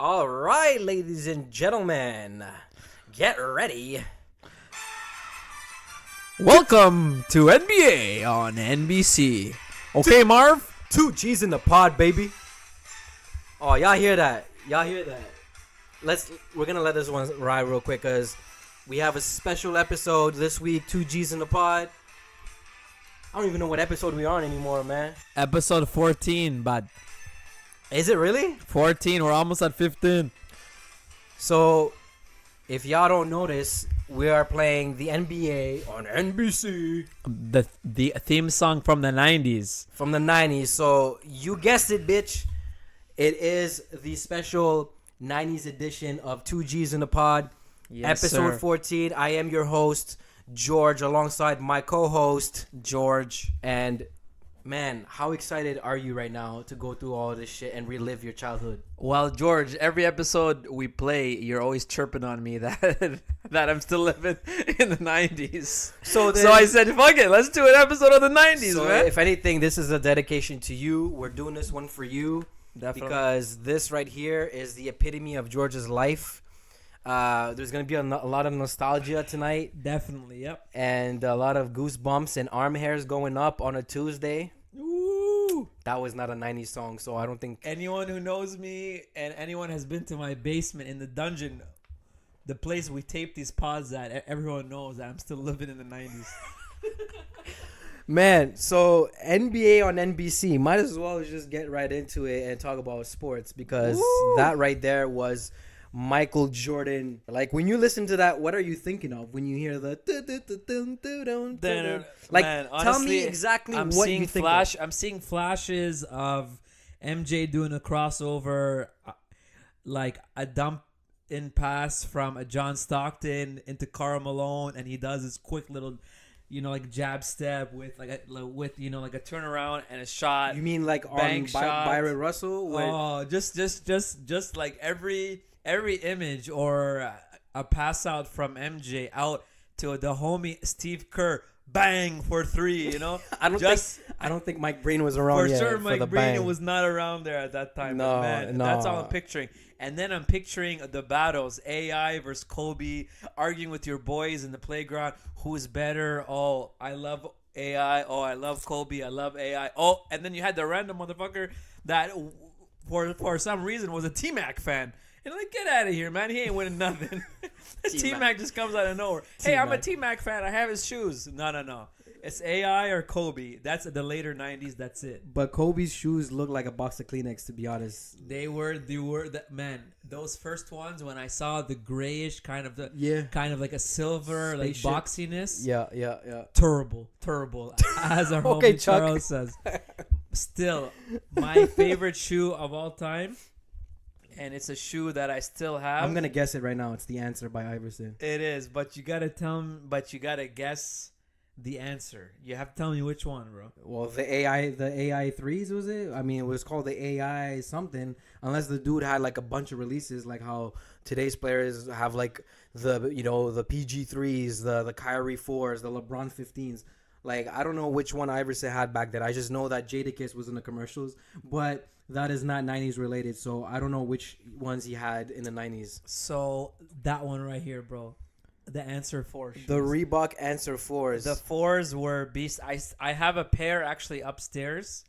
All right, ladies and gentlemen, get ready. Welcome to NBA on NBC. Okay, Marv? 2 G's in the pod, baby. Oh, y'all hear that? Y'all hear that? We're gonna let this one ride real quick because we have a special episode this week. 2 G's in the pod. I don't even know what episode we're on anymore, man. Episode 14, bud. Is it really? 14, we're almost at 15. So, if y'all don't notice, we are playing the NBA on NBC. The theme song from the 90s. From the 90s. So, you guessed it, bitch. It is the special 90s edition of 2 G's in the pod. Yes, episode sir. 14. I am your host, George, alongside my co-host, George. And, man, how excited are you right now to go through all this shit and relive your childhood? Well, George, every episode we play, you're always chirping on me that that I'm still living in the 90s. So I said, fuck it, let's do an episode of the 90s, so man. if anything, this is a dedication to you. We're doing this one for you. Definitely. Because this right here is the epitome of George's life. There's going to be a lot of nostalgia tonight. Definitely, yep. And a lot of goosebumps and arm hairs going up on a Tuesday. Ooh. That was not a 90s song, so I don't think... Anyone who knows me and anyone has been to my basement in the dungeon, the place we tape these pods at, everyone knows that I'm still living in the 90s. Man, so NBA on NBC. Might as well just get right into it and talk about sports because that right there was Michael Jordan. Like, when you listen to that, what are you thinking of when you hear the... Like, Man, honestly, tell me exactly what you think of. I'm seeing flashes of MJ doing a crossover, like a dump in pass from a John Stockton into Karl Malone, and he does this quick little... like jab step with like a turnaround and a shot. You mean like on Byron Russell? Oh, just like every image or a pass out from MJ out to the homie Steve Kerr, bang for 3. I don't think Mike Breen was around for yet. sure. For Mike the Breen bang. was not around there at that time. No, but man, no. that's all I'm picturing. And then I'm picturing the battles: AI versus Kobe, arguing with your boys in the playground. Who's better? Oh, I love AI. Oh, I love Kobe. I love AI. Oh, and then you had the random motherfucker that, for some reason, was a T-Mac fan. And like, get out of here, man. He ain't winning nothing. T-Mac just comes out of nowhere. Hey, I'm a T-Mac fan. I have his shoes. No. It's AI or Kobe. That's the later 90s. That's it. But Kobe's shoes look like a box of Kleenex, to be honest. They were man. Those first ones when I saw the grayish kind of like a silver like boxiness. Yeah. Terrible. As our Okay, homie Chuck. Charles says. Still, my favorite shoe of all time, and it's a shoe that I still have. I'm gonna guess it right now. It's The Answer by Iverson. It is, but you gotta guess the answer. You have to tell me which one, bro. Well, the AI threes, was it? I mean, it was called the AI something. Unless the dude had like a bunch of releases, like how today's players have like the PG threes, the Kyrie 4s, the LeBron 15s. Like, I don't know which one Iverson had back then. I just know that Jadakiss was in the commercials, but that is not 90s related. So I don't know which ones he had in the 90s. So that one right here, bro. The Answer 4 shoes. The Reebok Answer 4s. The 4s were beast. I have a pair actually upstairs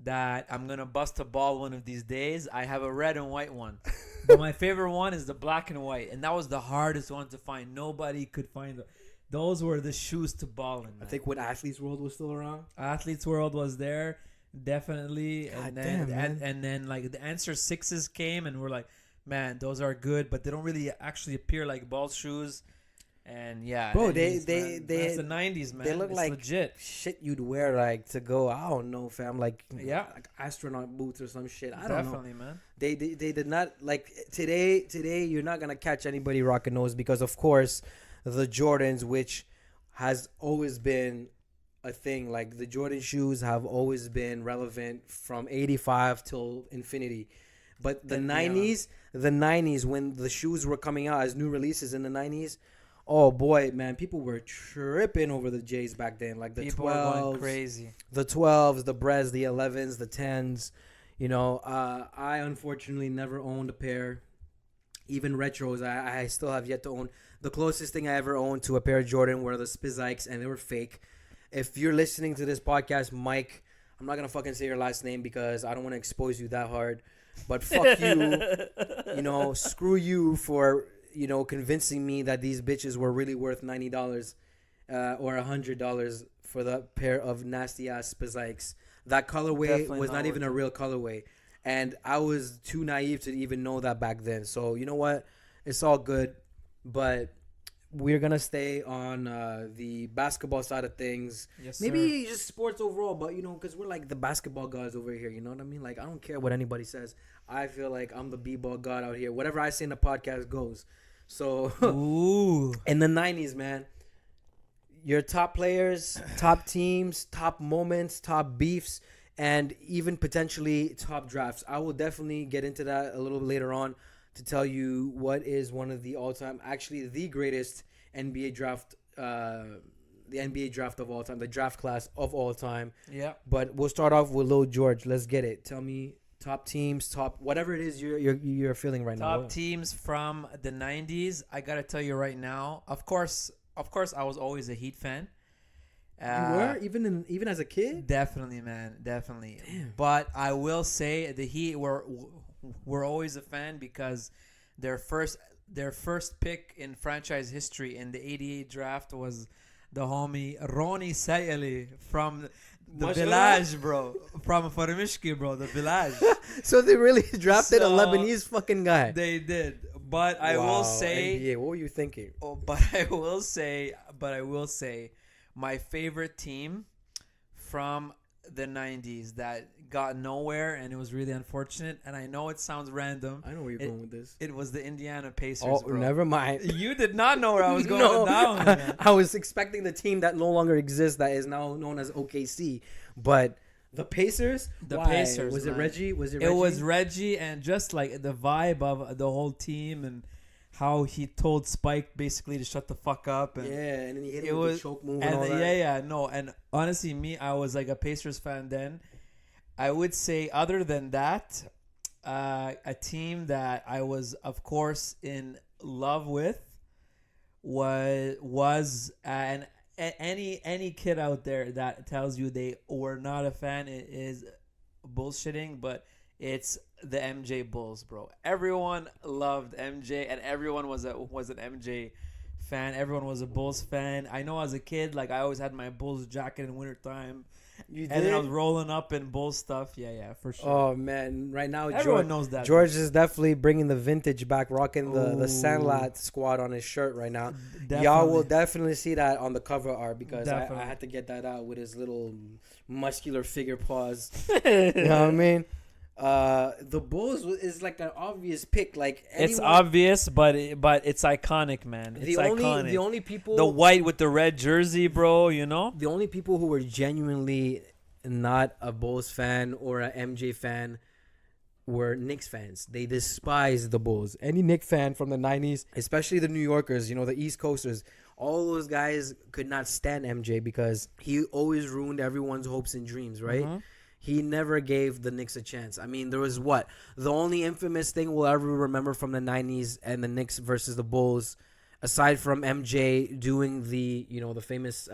that I'm going to bust a ball one of these days. I have a red and white one. But my favorite one is the black and white. And that was the hardest one to find. Nobody could find them. Those were the shoes to ball in, man. I think when Athlete's World was still around. Athlete's World was there. Definitely. God and damn, and then like the Answer 6s came and we're like, man, those are good, but they don't really actually appear like ball shoes. And yeah, bro, that's the 90s, man. They look it's like legit shit you'd wear like to go. I don't know, fam. Like like astronaut boots or some shit. I don't know. Definitely, man. They did not like today. You're not gonna catch anybody rocking those because of course the Jordans, which has always been a thing. Like the Jordan shoes have always been relevant from '85 till infinity. But the 90s when the shoes were coming out as new releases in the 90s, oh boy, man, people were tripping over the J's back then. Like the people 12s, were going crazy. The 12s, the Brez, the 11s, the 10s. You know, I unfortunately never owned a pair. Even retros, I still have yet to own. The closest thing I ever owned to a pair of Jordan were the Spizikes, and they were fake. If you're listening to this podcast, Mike, I'm not gonna fucking say your last name because I don't want to expose you that hard. But fuck you, you know, screw you for, you know, convincing me that these bitches were really worth $90 or $100 for the pair of nasty ass Spizikes. That colorway Definitely was not not even worth a it. real colorway, and I was too naive to even know that back then. So you know what? It's all good, but we're gonna stay on the basketball side of things. Yes, Maybe just sports overall, but you know, because we're like the basketball gods over here. You know what I mean? Like I don't care what anybody says. I feel like I'm the b-ball god out here. Whatever I say in the podcast goes. So Ooh. in the '90s, man, your top players, top teams, top moments, top beefs, and even potentially top drafts. I will definitely get into that a little later on to tell you what is one of the all-time, actually the greatest NBA draft, the NBA draft of all time, the draft class of all time. Yeah. But we'll start off with Lil George. Let's get it. Tell me top teams, top whatever it is you're feeling right now. Top teams from the 90s. I got to tell you right now. Of course, I was always a Heat fan. You were even as a kid? Definitely, man. Definitely. Damn. But I will say the Heat were always a fan because their first pick in franchise history in the '88 draft was the homie Ronnie Sayeli from the Mashallah. village, bro. From Farimishki, bro. The village. So they really drafted a So, Lebanese fucking guy. They did. But I will Wow, say, NBA, what were you thinking? but I will say, my favorite team from the 90s that got nowhere, and it was really unfortunate, and I know it sounds random. I know where you're going with this. It was the Indiana Pacers, Oh, bro. never mind. You did not know where I was going No, down. man. I was expecting the team that no longer exists that is now known as OKC, but the Pacers. The Why? Pacers, Was it man. Reggie? It was Reggie, and just like the vibe of the whole team and how he told Spike basically to shut the fuck up. And Yeah, and then he hit it him with was- the choke move and and all that. and honestly, me, I was like a Pacers fan then. I would say, other than that, a team that I was, of course, in love with was and any kid out there that tells you they were not a fan is bullshitting, but it's the MJ Bulls, bro. Everyone loved MJ, and everyone was an MJ fan. Everyone was a Bulls fan. I know as a kid, like I always had my Bulls jacket in wintertime. You And then I was did? rolling up in Bulls stuff. Yeah, for sure. Oh man, right now Everyone George, knows that. George is definitely bringing the vintage back, rocking the Ooh. Sandlot squad on his shirt right now. Definitely. Y'all will definitely see that on the cover art because I Definitely. had to get that out with his little muscular figure paws. You know what I mean? The Bulls is like an obvious pick. Like It's anyone- obvious, but it's iconic, man. It's the iconic. only people The white with the red jersey, bro. You know. the only people who were genuinely not a Bulls fan or a MJ fan were Knicks fans. They despised the Bulls. Any Knicks fan from the 90s, especially the New Yorkers, you know, the East Coasters, all those guys could not stand MJ because he always ruined everyone's hopes and dreams, right? Mhm. He never gave the Knicks a chance. I mean, there was what? The only infamous thing we'll ever remember from the 90s and the Knicks versus the Bulls, aside from MJ doing the, you know, the famous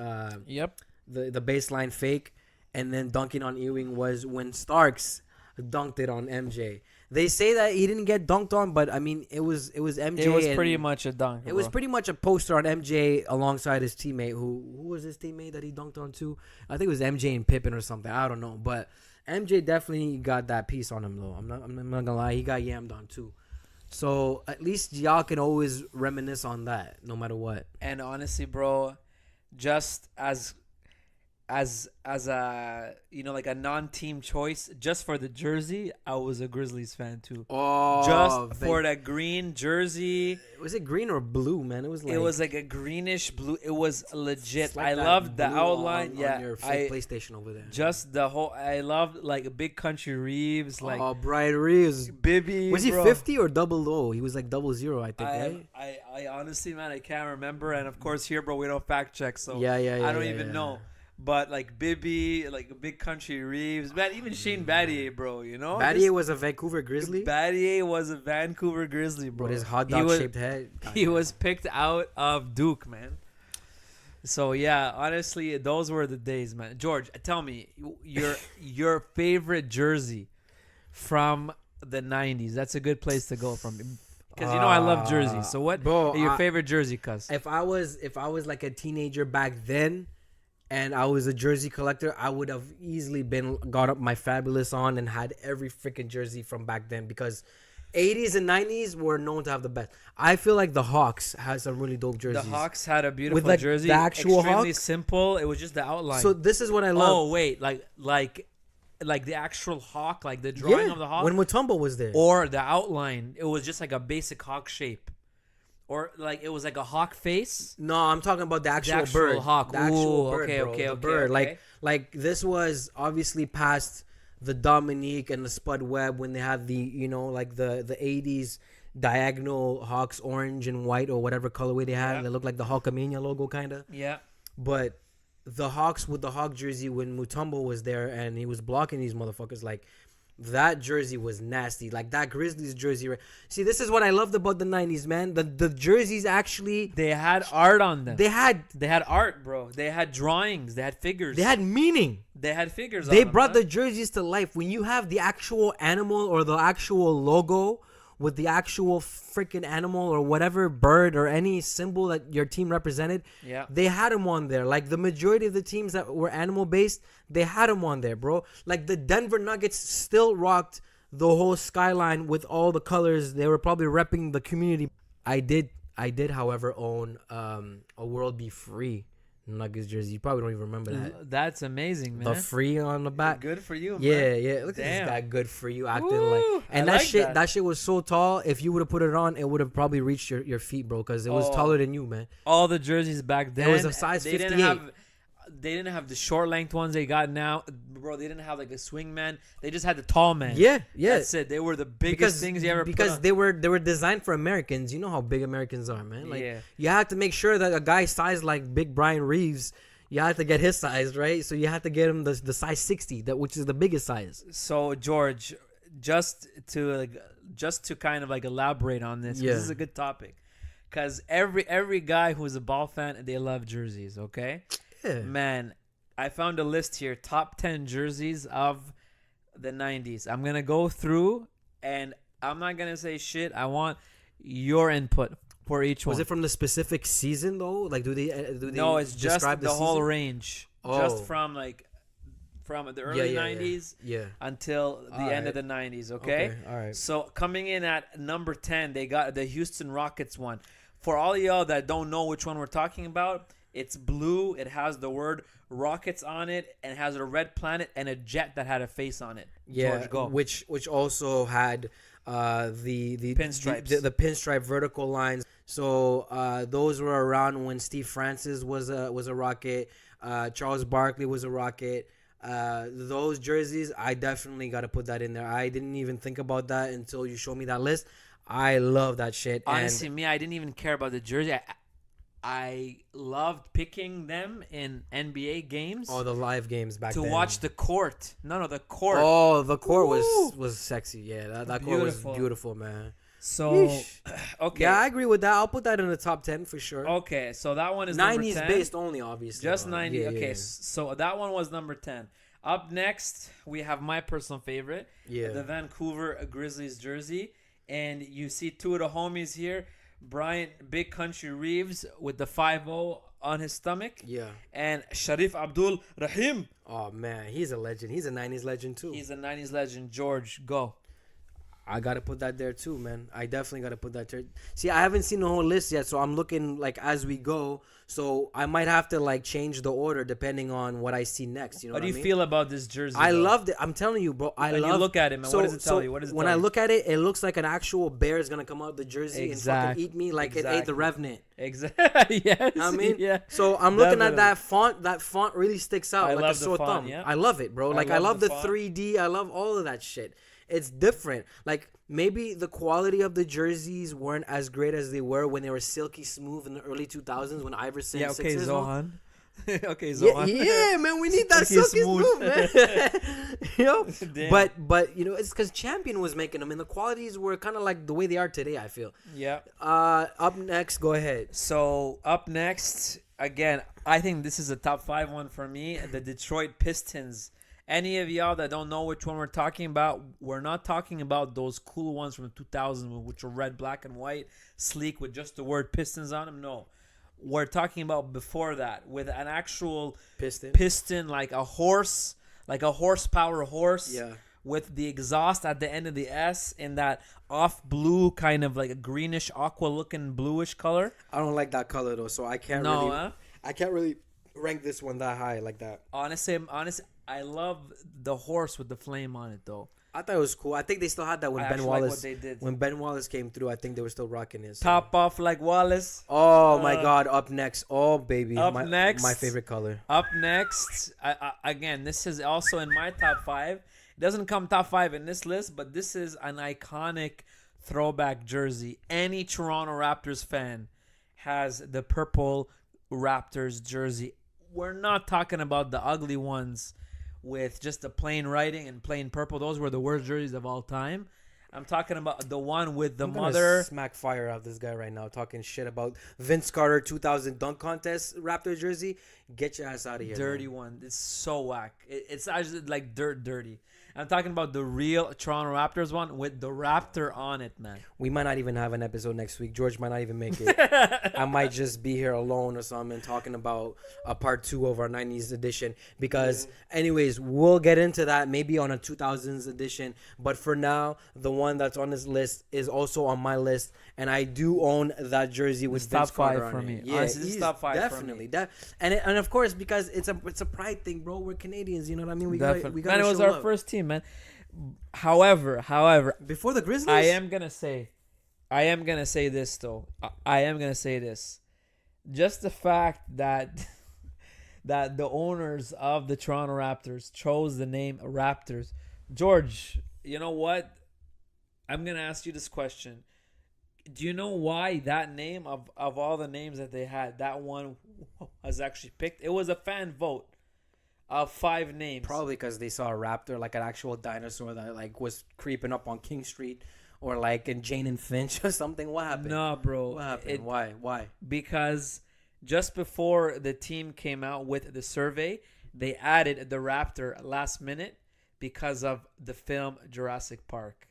Yep. the baseline fake and then dunking on Ewing, was when Starks dunked it on MJ. They say that he didn't get dunked on, but I mean it was MJ. It was and pretty much a dunk. It was bro. pretty much a poster on MJ alongside his teammate. Who was his teammate that he dunked on too? I think it was MJ and Pippen or something. I don't know, but MJ definitely got that piece on him though. I'm not gonna lie, he got yammed on too. So at least y'all can always reminisce on that, no matter what. And honestly, bro, just as a like a non-team choice, just for the jersey, I was a Grizzlies fan too. Oh, Just for that green jersey, was it green or blue, man? It was like a greenish blue. It was legit. it's like I that loved the blue outline. on Yeah, your I PlayStation over there. just the whole. I loved like a Big Country Reeves, like oh, Brian Reeves. Bibby. Was he bro. 50 or double O? He was like 00, I think, right? I honestly, man, I can't remember. And of course, here, bro, we don't fact check, so Yeah. I don't yeah, even yeah. know. but like Bibby, like Big Country Reeves, man, even Shane Battier, bro. You know, Battier was a Vancouver Grizzly Battier was a Vancouver Grizzly, bro. with his hot dog shaped head. He was picked out of Duke, man. So yeah, honestly, those were the days, man. George, tell me your favorite jersey from the '90s. That's a good place to go from, because you know I love jerseys. So what, bro, your favorite jersey, cuz? If I was like a teenager back then, and I was a jersey collector, I would have easily got up my Fabulous on and had every freaking jersey from back then, because 80s and 90s were known to have the best. I feel like the Hawks has some really dope jerseys. The Hawks had a beautiful with like jersey. The actual extremely Hawk? simple. It was just the outline. So this is what I love. Oh wait, like the actual hawk, like the drawing of the hawk, when Mutombo was there, or the outline. It was just like a basic hawk shape, or like it was like a hawk face. No, I'm talking about the actual bird. Hawk. The actual Ooh, bird, okay, bro. okay, The okay, bird. okay. Like this was obviously past the Dominique and the Spud Webb when they had the, you know, like the 80s diagonal Hawks, orange and white or whatever colorway they had. Yeah. They looked like the Hawkamania logo kind of. Yeah. But the Hawks with the Hawk jersey, when Mutombo was there and he was blocking these motherfuckers, like that jersey was nasty. Like that Grizzlies jersey. See, this is what I loved about the 90s, man. The jerseys actually, They had art on them. they had art, bro. They had drawings. They had figures. they had meaning. They had figures. They on them, brought man. the jerseys to life. When you have the actual animal or the actual logo with the actual freaking animal or whatever bird or any symbol that your team represented, Yeah. they had them on there. Like the majority of the teams that were animal based, they had them on there, bro. Like the Denver Nuggets still rocked the whole skyline with all the colors. They were probably repping the community. I did, however, own a World Be Free Nuggets jersey. You probably don't even remember that. That's amazing, man. The free on the back. Good for you, man. Yeah. Look at Damn. this guy, good for you, acting Woo, like. And I that like shit, that. shit was so tall. If you would have put it on, it would have probably reached your feet, bro. Because it was Oh. taller than you, man. All the jerseys back then. It was a size they 58. They didn't have the short length ones they got now, bro. They didn't have like a swing man. They just had the tall man. Yeah. That's it. They were the biggest things you ever put because on. they were designed for Americans. You know how big Americans are, man. Like Yeah. you have to make sure that a guy sized like Big Brian Reeves, you have to get his size, right? So you have to get him the size 60, which is the biggest size. So George, just to kind of like elaborate on this, 'cause Yeah. this is a good topic. Because every guy who's a ball fan, they love jerseys. Okay, Yeah. man, I found a list here: top 10 jerseys of the 90s. I'm gonna go through, and I'm not gonna say shit. I want your input for each one. Was it from the specific season though? Like do they No, it's just describe the whole season? range. Oh. Just from the early 90s Yeah. until the end of the 90s, okay? All right. So coming in at number 10, they got the Houston Rockets one. For all y'all that don't know which one we're talking about, it's blue. It has the word Rockets on it, and has a red planet and a jet that had a face on it. Yeah, George, go. which also had the Pinstripes. the pinstripe vertical lines. So those were around when Steve Francis was a Rocket. Charles Barkley was a Rocket. Those jerseys, I definitely got to put that in there. I didn't even think about that until you showed me that list. I love that shit. Honestly, I didn't even care about the jersey. I loved picking them in NBA games. All the live games back to then. watch the court. No, the court. Oh, the court Woo! was sexy. Yeah, that court was Beautiful. beautiful, man. So, Yeesh. okay. Yeah, I agree with that. I'll put that in the top 10 for sure. Okay, so that one is 90s number 10. based only, obviously. Just though. 90. Yeah, Okay, yeah. so that one was number 10. Up next, we have my personal favorite, Yeah. the Vancouver Grizzlies jersey. And you see two of the homies here, Bryant Big Country Reeves with the 5-0 on his stomach. Yeah. And Sharif Abdul Rahim. Oh, man. He's a legend. He's a 90s legend, too. He's a 90s legend. George, go. I got to put that there, too, man. I definitely got to put that there. See, I haven't seen the whole list yet, so I'm looking, like, as we go. So I might have to, like, change the order depending on what I see next. You know How what do you I mean? feel about this jersey? I though? loved it. I'm telling you, bro. When you look at it, man, what does it tell you? What does it when tell I you? look at it, it looks like an actual bear is gonna come out of the jersey and fucking eat me like it ate the Revenant. Exactly. Yes. I mean, yeah. So I'm looking Definitely. at that font. That font really sticks out I like a love the sore font, thumb. yeah. I love it, bro. Like I love love the the font. 3D. I love all of that shit. It's different. Like maybe the quality of the jerseys weren't as great as they were when they were silky smooth in the early 2000s when Iverson. Yeah. Okay, sixes, Zohan. Okay, Yeah, Zohan. yeah, man, we need that Okay, silky smooth. smooth, man. You know, Damn. but you know, it's because Champion was making them, and the qualities were kind of like the way they are today. I feel. Yeah. Up next, go ahead. So up next, again, I think this is a top 5 one for me. The Detroit Pistons. Any of y'all that don't know which one we're talking about, we're not talking about those cool ones from 2000, which are red, black, and white, sleek with just the word Pistons on them. No, we're talking about before that with an actual piston like a horse, like a horsepower horse. Yeah. With the exhaust at the end of the S in that off blue, kind of like a greenish aqua looking bluish color. I don't like that color though, so I can't I can't really rank this one that high like that. Honestly, I love the horse with the flame on it though. I thought it was cool. I think they still had that when I Ben actually like Wallace. what they did. When Ben Wallace came through, I think they were still rocking his. Top off like Wallace. Oh my God! Up next, oh baby, Up my, next. my favorite color. Up next, again, this is also in my top 5. It doesn't come top 5 in this list, but this is an iconic throwback jersey. Any Toronto Raptors fan has the purple Raptors jersey. We're not talking about the ugly ones with just the plain writing and plain purple. Those were the worst jerseys of all time. I'm talking about the one with the I'm gonna mother. smack fire out this guy right now, talking shit about Vince Carter 2000 dunk contest Raptor jersey. Get your ass out of here. Dirty man. one. It's so whack. It's actually like dirty. I'm talking about the real Toronto Raptors one with the Raptor on it, man. We might not even have an episode next week. George might not even make it. I might just be here alone or something talking about a part 2 of our 90s edition. Because, anyways, we'll get into that maybe on a 2000s edition. But for now, the one that's on this list is also on my list. And I do own that jersey with Vince top Carter 5 on for it. me. Yeah, Honestly, this is top 5 definitely. for me. And of course, because it's a pride thing, bro. We're Canadians, you know what I mean? We Definitely. got Man, it was show our love. first team, man. However, Before the Grizzlies? I am gonna say this though. I am gonna say this. Just the fact that that the owners of the Toronto Raptors chose the name Raptors. George, you know what? I'm gonna ask you this question. Do you know why that name of all the names that they had, that one was actually picked? It was a fan vote of 5 names. Probably because they saw a raptor, like an actual dinosaur that like was creeping up on King Street, or like in Jane and Finch or something. What happened? No, bro. What happened? Why? Because just before the team came out with the survey, they added the Raptor last minute because of the film Jurassic Park.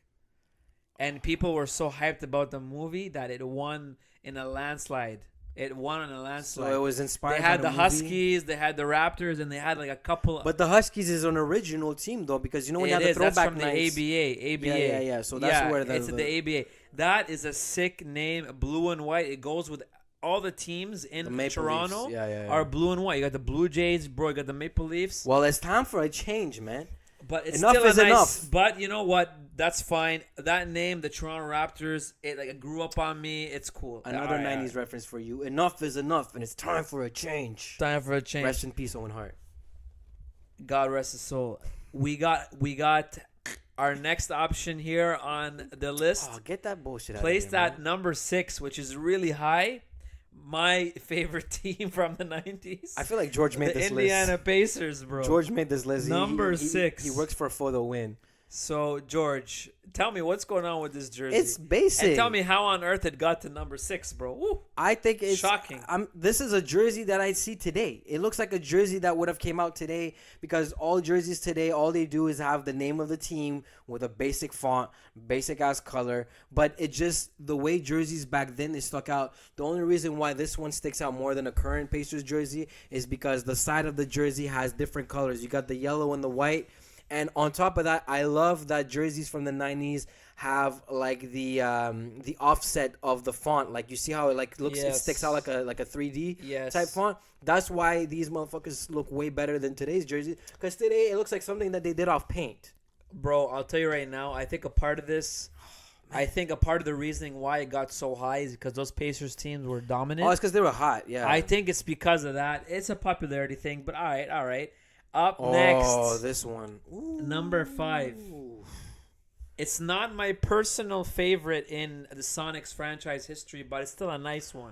And people were so hyped about the movie that it won in a landslide. It won in a landslide. So it was inspired. They had by the movie? Huskies, they had the Raptors, and they had like a couple. But the Huskies is an original team though, because you know when you It have the is. That's throwback from the nights. ABA. Yeah. So that's where it's the ABA. That is a sick name, blue and white. It goes with all the teams in The Maple Toronto. Leafs. Yeah. Are blue and white. You got the Blue Jays, bro. You got the Maple Leafs. Well, it's time for a change, man. But it's Enough still is a nice. enough. But you know what? That's fine. That name, the Toronto Raptors, it grew up on me. It's cool. Another '90s reference for you. Enough is enough, and it's time for a change. Time for a change. Rest in peace, Owen Hart. God rest his soul. We got our next option here on the list. Oh, get that bullshit out Placed of here, at number 6, which is really high. My favorite team from the 90s. I feel like George made the this Indiana list. Pacers, bro. George made this list. Number He- 6. He works for the win. So, George, tell me what's going on with this jersey. It's basic. And tell me how on earth it got to number 6, bro. Woo. I think it's Shocking. This is a jersey that I see today. It looks like a jersey that would have came out today, because all jerseys today, all they do is have the name of the team with a basic font, basic ass color. But it just, the way jerseys back then, they stuck out. The only reason why this one sticks out more than a current Pacers jersey is because the side of the jersey has different colors. You got the yellow and the white. And on top of that, I love that jerseys from the 90s have like the offset of the font. Like you see how it like looks, it Yes. sticks out like a 3D Yes. type font. That's why these motherfuckers look way better than today's jerseys. Because today it looks like something that they did off paint. Bro, I'll tell you right now, I think a part of this, I think a part of the reasoning why it got so high is because those Pacers teams were dominant. Oh, it's because they were hot. Yeah. I think it's because of that. It's a popularity thing, but all right. Up Oh, next, this one. Ooh. number 5. It's not my personal favorite in the Sonics franchise history, but it's still a nice one.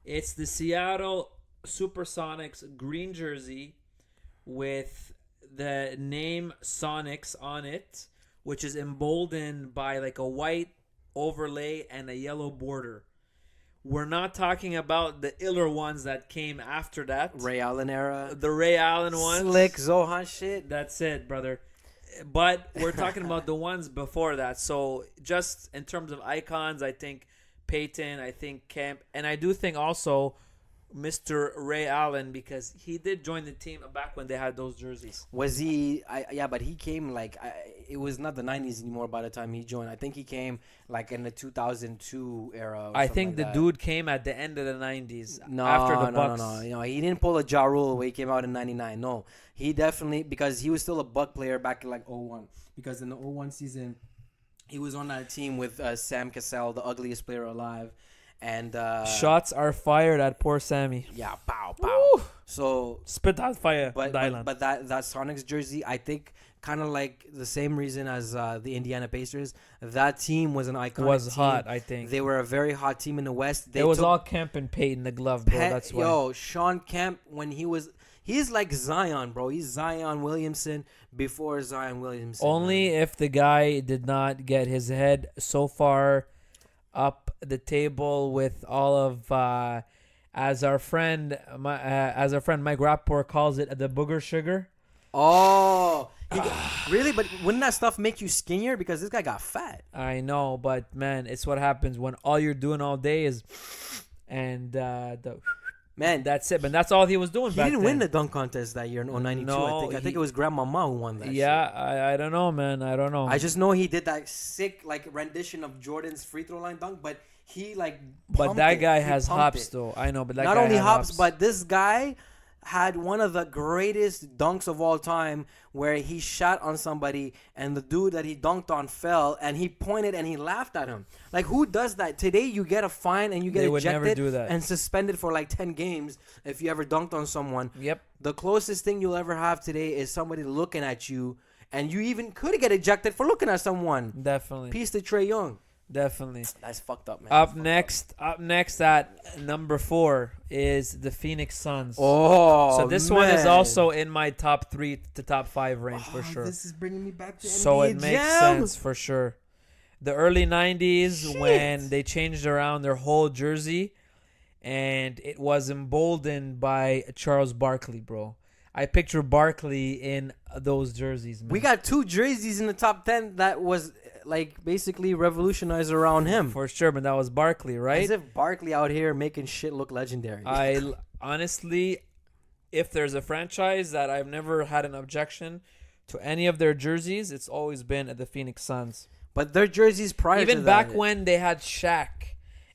It's the Seattle Supersonics green jersey with the name Sonics on it, which is emboldened by like a white overlay and a yellow border. We're not talking about the iller ones that came after that. Ray Allen era. The Ray Allen ones. Slick Zohan shit. That's it, brother. But we're talking about the ones before that. So just in terms of icons, I think Peyton, I think Kemp, and I do think also Mr. Ray Allen, because he did join the team back when they had those jerseys. Was he? Yeah, but he came it was not the 90s anymore by the time he joined. I think he came like in the 2002 era. I think like the that. dude came at the end of the 90s. No, after the no, Bucks. no. You know, he didn't pull a Ja Rule when he came out in '99. No, he definitely, because he was still a Buck player back in like '01. Because in the '01 season, he was on that team with Sam Cassell, the ugliest player alive. And Shots are fired at poor Sammy. yeah, pow, pow. Woo! So, Spit that fire, but Dylan. that Sonics jersey, I think, kind of like the same reason as the Indiana Pacers. That team was an iconic. Was team. hot, I think. They were a very hot team in the West. They It was took all Kemp and Peyton the glove, bro. That's why. Yo, Sean Kemp, when he's like Zion, bro. He's Zion Williamson before Zion Williamson. Only man. if the guy did not get his head so far up the table with all of, as our friend Mike Rapport calls it, the booger sugar. Oh, really? But wouldn't that stuff make you skinnier? Because this guy got fat. I know, but man, it's what happens when all you're doing all day is, and Man, that's it. But that's all he was doing. he back didn't then. win the dunk contest that year in 92. No, I think it was Grandmama who won that. Yeah, shit. I don't know, man. I don't know. I just know he did that sick like rendition of Jordan's free throw line dunk, but he like. But pumped that it. guy He has pumped hops, it. though. I know, but that Not guy only had hops, but this guy had one of the greatest dunks of all time, where he shot on somebody and the dude that he dunked on fell, and he pointed and he laughed at him. Like, who does that today? You get a fine and you get They would ejected never do that. and suspended for like 10 games if you ever dunked on someone. Yep. The closest thing you'll ever have today is somebody looking at you, and you even could get ejected for looking at someone. Definitely. Peace to Trae Young. Definitely. That's fucked up, man. Up next at number 4 is the Phoenix Suns. Oh, So this one is man. also in my top 3 to top 5 range for sure. This is bringing me back to So NBA it makes Jam. sense for sure. The early 90s Shit. when they changed around their whole jersey, and it was emboldened by Charles Barkley, bro. I picture Barkley in those jerseys, man. We got 2 jerseys in the top 10 that was like basically revolutionized around him. for sure, but that was Barkley, right? As if Barkley out here making shit look legendary. Honestly, if there's a franchise that I've never had an objection to any of their jerseys, it's always been the Phoenix Suns. But their jerseys prior to Even that, back when they had Shaq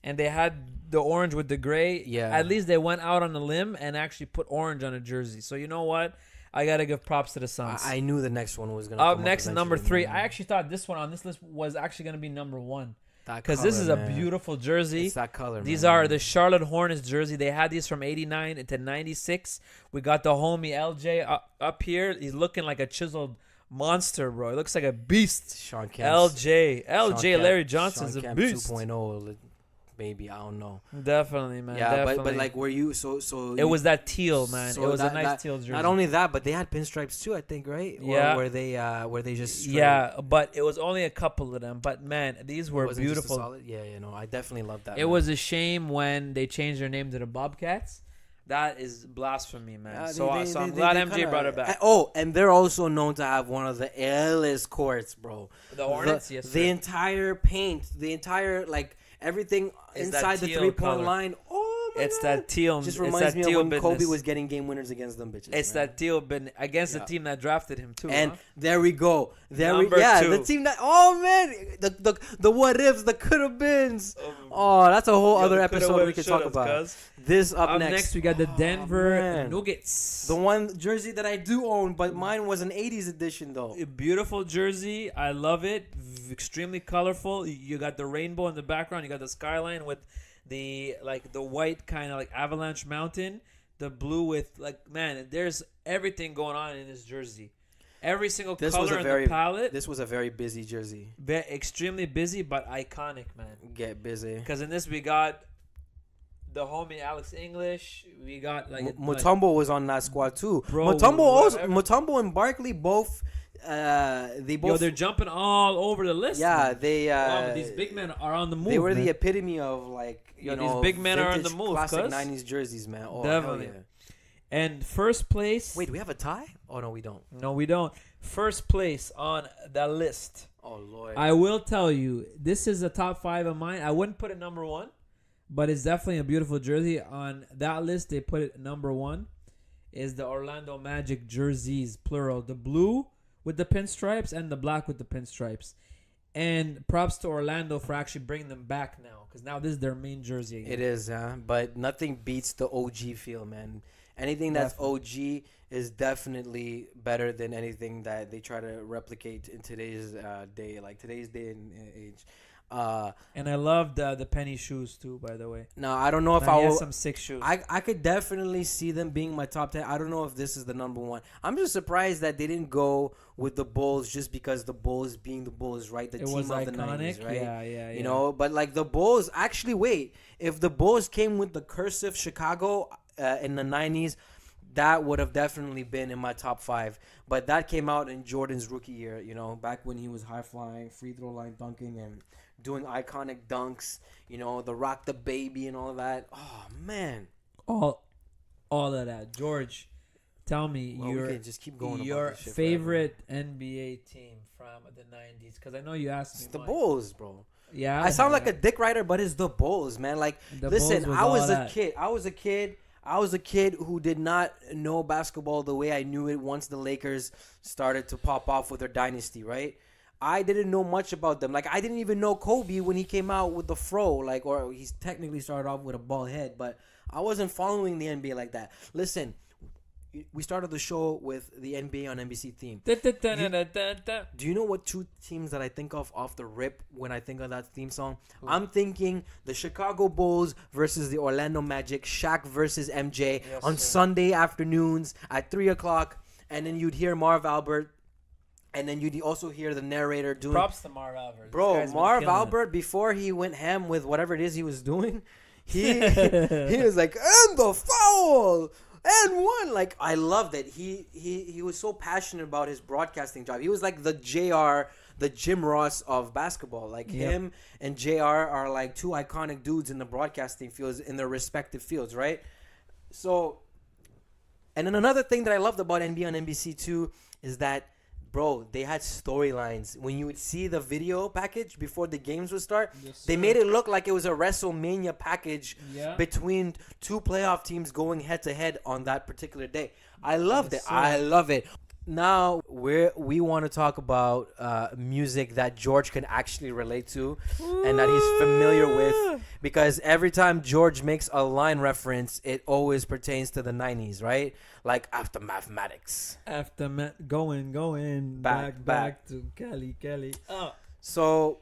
and they had the orange with the gray, Yeah. at least they went out on a limb and actually put orange on a jersey. So you know what? I got to give props to the Suns. I knew the next one was gonna Up come next, number eventually, 3. man. I actually thought this one on this list was actually going to be number 1. That Because this color, is a man. beautiful jersey. It's that color. These man. are the Charlotte Hornets jersey. They had these from 89 to 96. We got the homie LJ up here. He's looking like a chiseled monster, bro. He looks like a beast. Sean Kemp. LJ. Sean Kemp- Larry Johnson's Sean a Kemp beast. 2.0, maybe, I don't know. Definitely, man. Yeah, definitely. but like, were you so? It was that teal, man. so It was a that- nice that- teal jersey. Not only that, but they had pinstripes too, I think, right? Yeah. Or were they just straight? Yeah, but it was only a couple of them. But man, these were Wasn't just a beautiful. solid- Yeah, no, I definitely love that. It was a shame when they changed their name to the Bobcats. That is blasphemy, man. Yeah, So I'm glad MJ brought it back. Oh, and they're also known to have one of the illest courts, bro. The Hornets, yes, The sir. entire paint, the entire like everything It's that inside the teal 3-point color. line. Oh my It's God. that teal. Just It's reminds that me of teal when Kobe business. was getting game winners against them bitches. It's man. that deal been against Yeah. the team that drafted him too. And huh? there we go. Number Yeah, 2. the team that. Oh man, the what ifs, the could have beens. Oh, that's a whole other episode we could talk about. This up next. We got the Denver man. Nuggets. The one jersey that I do own, but mine was an 80s edition though. A beautiful jersey. I love it. Extremely colorful. You got the rainbow in the background. You got the skyline with the white kind of like avalanche mountain. The blue with man, there's everything going on in this jersey. Every single color in the palette. This was a very busy jersey. Extremely busy but iconic, man. Get busy. Because in this we got the homie Alex English. We got like Mutombo was on that squad too. Bro, Mutombo and Barkley both. They both. Yo, they're jumping all over the list. Yeah, man. they. Wow, these big men are on the move. They were man. the epitome of like these big men are on the move. Classic '90s jerseys, man. Oh, definitely. Hell yeah. And first place. Wait, do we have a tie? Oh no, we don't. No, we don't. First place on the list. Oh Lord. I will tell you, this is a top 5 of mine. I wouldn't put it number 1, but it's definitely a beautiful jersey. On that list, they put it number 1. Is the Orlando Magic jerseys, plural, the blue with the pinstripes and the black with the pinstripes. And props to Orlando for actually bringing them back now, because now this is their main jersey again. It is, but nothing beats the OG feel, man. Anything that's OG is definitely better than anything that they try to replicate in today's day, like today's day and age. And I love the penny shoes too, by the way. Now I don't know if I will. Some sick shoes. I could definitely see them being my top 10. I don't know if this is the number 1. I'm just surprised that they didn't go with the Bulls just because the Bulls being the Bulls, right? The team of iconic. the 90s, right? Yeah. You know, but like the Bulls, actually, wait. If the Bulls came with the cursive Chicago in the 90s, that would have definitely been in my top 5. But that came out in Jordan's rookie year, you know, back when he was high flying, free throw line dunking, and doing iconic dunks, you know, the rock the baby and all of that. Oh man, all of that. George, tell me we can just keep going your about this shit favorite NBA team from the 90s, because I know you asked me. It's the Bulls, bro. Yeah, I sound like a dick writer, but it's the Bulls, man. Like, listen, I was a kid who did not know basketball the way I knew it once the Lakers started to pop off with their dynasty, right? I didn't know much about them. Like, I didn't even know Kobe when he came out with the fro, like, or he's technically started off with a bald head, but I wasn't following the NBA like that. Listen, we started the show with the NBA on NBC theme. Do you know what 2 teams that I think of off the rip when I think of that theme song? Ooh. I'm thinking the Chicago Bulls versus the Orlando Magic, Shaq versus MJ on Sunday afternoons at 3 o'clock, and then you'd hear Marv Albert. And then you'd also hear the narrator doing... Props to Marv Albert. Bro, Marv Albert, before he went ham with whatever it is he was doing, he was like, and the foul! And one! Like, I loved it. He was so passionate about his broadcasting job. He was like the JR, the Jim Ross of basketball. Like, him and JR are like 2 iconic dudes in the broadcasting fields, in their respective fields, right? So, and then another thing that I loved about NBA on NBC too is that, bro, they had storylines. When you would see the video package before the games would start, they made it look like it was a WrestleMania package between 2 playoff teams going head-to-head on that particular day. I loved it. I love it. Now, we want to talk about music that George can actually relate to and that he's familiar with. Because every time George makes a line reference, it always pertains to the 90s, right? Like After Mathematics. Going back to Kelly. So,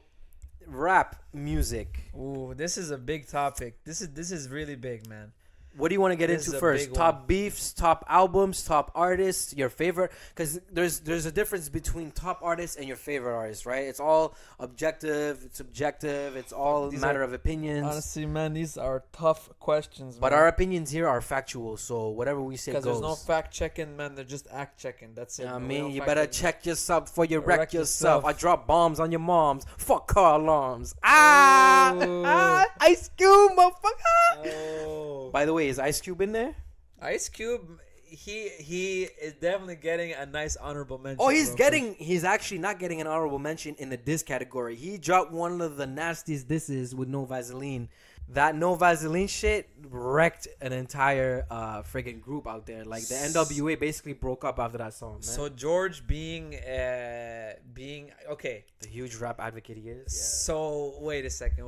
rap music. Ooh, this is a big topic. This is really big, man. What do you want to get into first? Top beefs, top albums, top artists, your favorite? Because there's a difference between top artists and your favorite artist, right? It's all objective, it's subjective, it's all a matter of opinions. Honestly, man, these are tough questions, man. But our opinions here are factual, so whatever we say goes. Because there's no fact checking, man. They're just act checking. That's it. I mean, you better check yourself before you wreck yourself. I drop bombs on your moms. Fuck car alarms. Ice Cube, motherfucker. Oh. By the way, is Ice Cube in there? Ice Cube, he is definitely getting a nice honorable mention. Oh, he's actually not getting an honorable mention in the diss category. He dropped one of the nastiest disses with No Vaseline. That No Vaseline shit wrecked an entire friggin' group out there. Like, the NWA basically broke up after that song, man. So George being okay, the huge rap advocate he is. Yeah. So wait a second.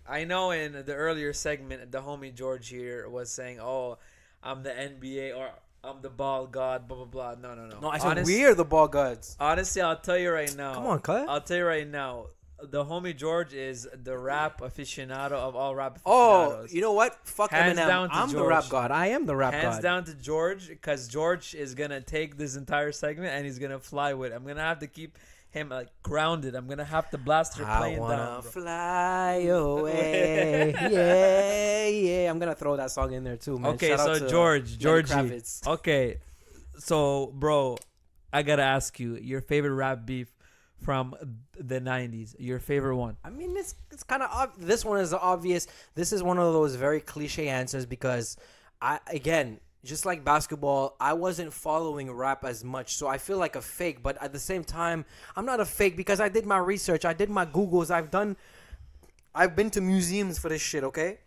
I know in the earlier segment, the homie George here was saying, "Oh, I'm the NBA or I'm the ball god." Blah blah blah. No. No, I said we're the ball gods. Honestly, I'll tell you right now. Come on, cut. I'll tell you right now. The homie George is the rap aficionado of all rap aficionados. Oh, you know what? Fuck Hands Eminem. down to I'm George. the rap god. I am the rap god. Hands down to George, because George is going to take this entire segment and he's going to fly with it. I'm going to have to keep him like grounded. I'm going to have to blast her playing down. I wanna fly away. Yeah, yeah. I'm gonna throw that song in there too, man. Okay, Shout out so to Georgie. Lenny Kravitz. Okay, so bro, I gotta ask you your favorite rap beef from the '90s. Your favorite one? I mean, it's kind of this one is obvious. This is one of those very cliche answers because again, just like basketball, I wasn't following rap as much, so I feel like a fake. But at the same time, I'm not a fake because I did my research, I did my Googles, I've been to museums for this shit. Okay,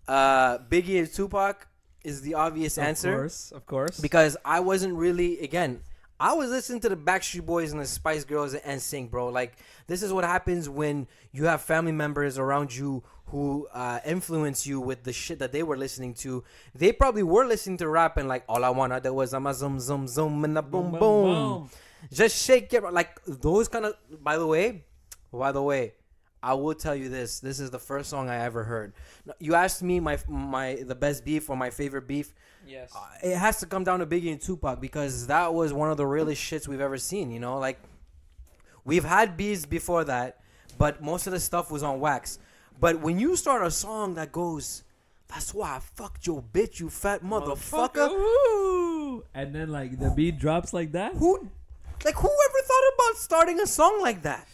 Biggie and Tupac is the obvious answer, Of course. because I wasn't really again. I was listening to the Backstreet Boys and the Spice Girls and NSYNC, bro. Like, this is what happens when you have family members around you who influence you with the shit that they were listening to. They probably were listening to rap and like, all I wanted there was a zoom zoom zoom and a boom boom. Just shake it like those kind of. By the way, I will tell you this. This is the first song I ever heard. You asked me my the best beef or my favorite beef. Yes. It has to come down to Biggie and Tupac because that was one of the realest shits we've ever seen. You know, like we've had beefs before that, but most of the stuff was on wax. But when you start a song that goes, "That's why I fucked your bitch, you fat motherfucker," Ooh. And then like the beat drops like that. who ever thought about starting a song like that?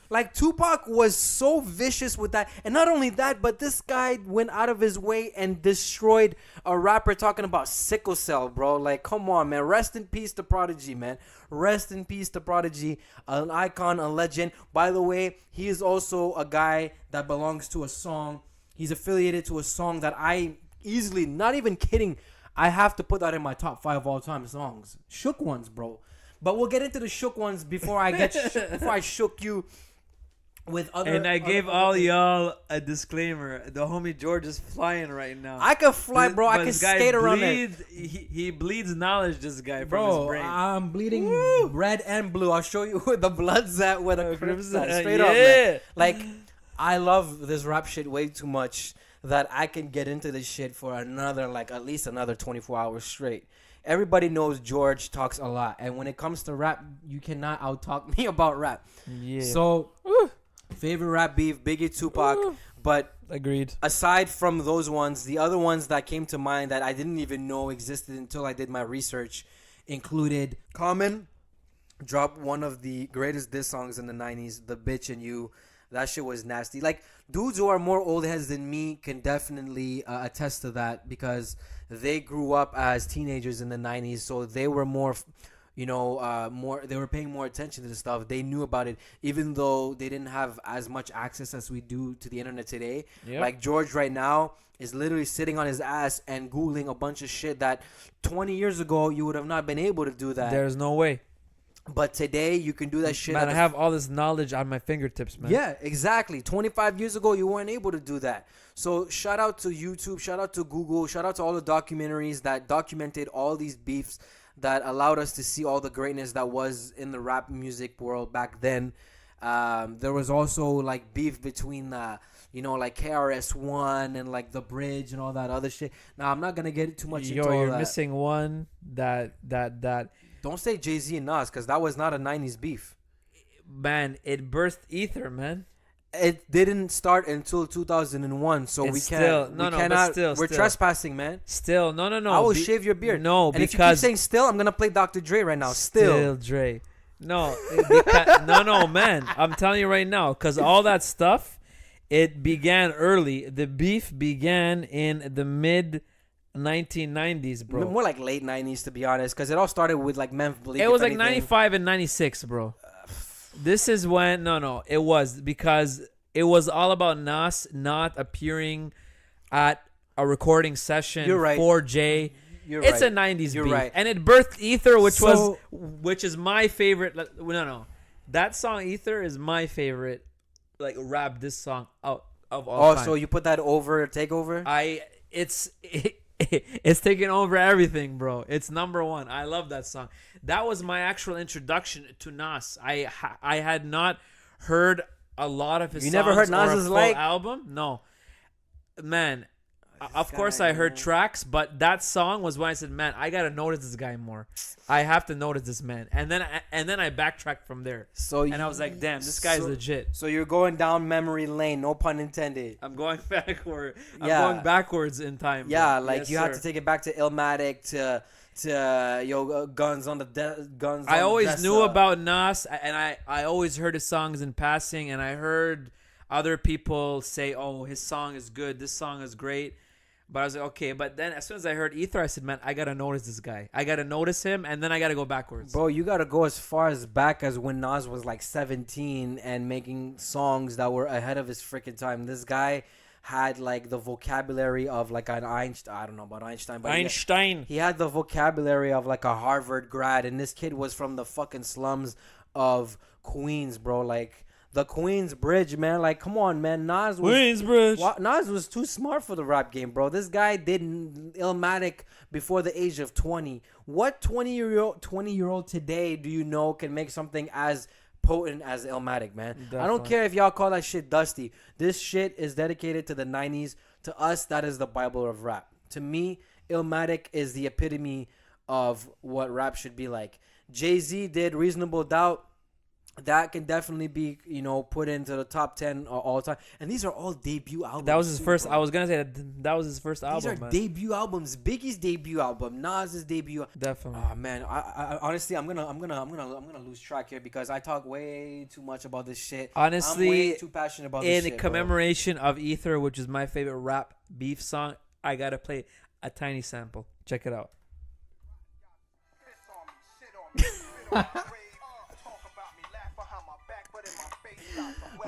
Like, Tupac was so vicious with that. And not only that, but this guy went out of his way and destroyed a rapper talking about sickle cell, bro. Like, come on, man. Rest in peace to Prodigy, man. Rest in peace to Prodigy. An icon, a legend. By the way, he is also a guy that belongs to a song. He's affiliated to a song that I easily, not even kidding, I have to put that in my top 5 all-time songs. Shook Ones, bro. But we'll get into the Shook Ones before I before I shook you with other. And I gave other all things. y'all a disclaimer. The homie George is flying right now. I can fly, bro. I But can this guy skate around there. He bleeds knowledge. This guy from Bro, his brain. I'm bleeding red and blue. I'll show you where the blood's at, where the crips at. Straight yeah. up, man. Like, I love this rap shit way too much that I can get into this shit for another, like, at least another 24 hours straight. Everybody knows George talks a lot. And when it comes to rap, you cannot out-talk me about rap. Yeah. So, favorite rap beef, Biggie, Tupac. But Agreed. aside from those ones, the other ones that came to mind that I didn't even know existed until I did my research included Common dropped one of the greatest diss songs in the 90s, The Bitch and You. That shit was nasty. Like, dudes who are more old heads than me can definitely attest to that because they grew up as teenagers in the 90s, so they were more, they were paying more attention to the stuff. They knew about it, even though they didn't have as much access as we do to the internet today. Yep. Like, George right now is literally sitting on his ass and Googling a bunch of shit that 20 years ago you would have not been able to do that. There's no way. But today you can do that shit. Man, I have all this knowledge on my fingertips, man. Yeah, exactly. 25 years ago, you weren't able to do that. So shout out to YouTube, shout out to Google, shout out to all the documentaries that documented all these beefs that allowed us to see all the greatness that was in the rap music world back then. There was also like beef between like KRS-One and like The Bridge and all that other shit. Now I'm not gonna get too much into all you're that. missing one that Don't say Jay-Z and Nas because that was not a 90s beef. man, it birthed Ether, man. It didn't start until 2001, so It's we still- can't. no, we no, but cannot. still, we're still. trespassing, man. Still, no. I will shave your beard. No, and if you keep because saying still, I'm gonna play Dr. Dre right now. Still. Dre. No, no, man. I'm telling you right now, because all that stuff, it began early. The beef began in the mid 1990s, bro. More like late 90s, to be honest, because it all started with like Memphis Bleak. It was like 95 and 96, bro. This is when it was because it was all about Nas not appearing at a recording session. You're right. For Jay. It's a 90s You're beef. right. And it birthed Ether, which is my favorite. No. That song Ether is my favorite like rap diss song out of all time. So you put that over Takeover? It's taking over everything, bro. It's number one. I love that song. That was my actual introduction to Nas. I had not heard a lot of his songs. You never heard or a Nas's full like album? No. Man, Of course, I heard tracks, but that song was when I said, "Man, I gotta notice this guy more. I have to notice this man." And then I backtracked from there. And I was like, "Damn, this guy's legit." So you're going down memory lane, no pun intended. I'm going backward. I'm going backwards in time. Yeah, bro. like Yes, you sir. have to take it back to Illmatic to guns on the guns. I on always the knew about Nas, and I always heard his songs in passing, and I heard other people say, "Oh, his song is good. This song is great." But I was like, okay. But then as soon as I heard Ether, I said, man, I got to notice this guy. I got to notice him, and then I got to go backwards. Bro, you got to go as far as back as when Nas was like 17 and making songs that were ahead of his freaking time. This guy had like the vocabulary of like an Einstein. I don't know about Einstein, but he had the vocabulary of like a Harvard grad. And this kid was from the fucking slums of Queens, bro. Like, the Queens Bridge, man. Like, come on, man. Nas was too smart for the rap game, bro. This guy did Illmatic before the age of 20. What 20-year-old today do you know can make something as potent as Illmatic, man? Definitely. I don't care if y'all call that shit dusty. This shit is dedicated to the 90s. To us, that is the Bible of rap. To me, Illmatic is the epitome of what rap should be like. Jay-Z did Reasonable Doubt. That can definitely be, put into the top 10 all time. And these are all debut albums. That was his first. Bro. I was gonna say that was his first album. These are debut albums. Biggie's debut album. Nas's debut. Definitely. Oh man, I honestly, I'm gonna lose track here because I talk way too much about this shit. Honestly, I'm way too passionate about this shit. In commemoration of Ether, which is my favorite rap beef song, I gotta play a tiny sample. Check it out.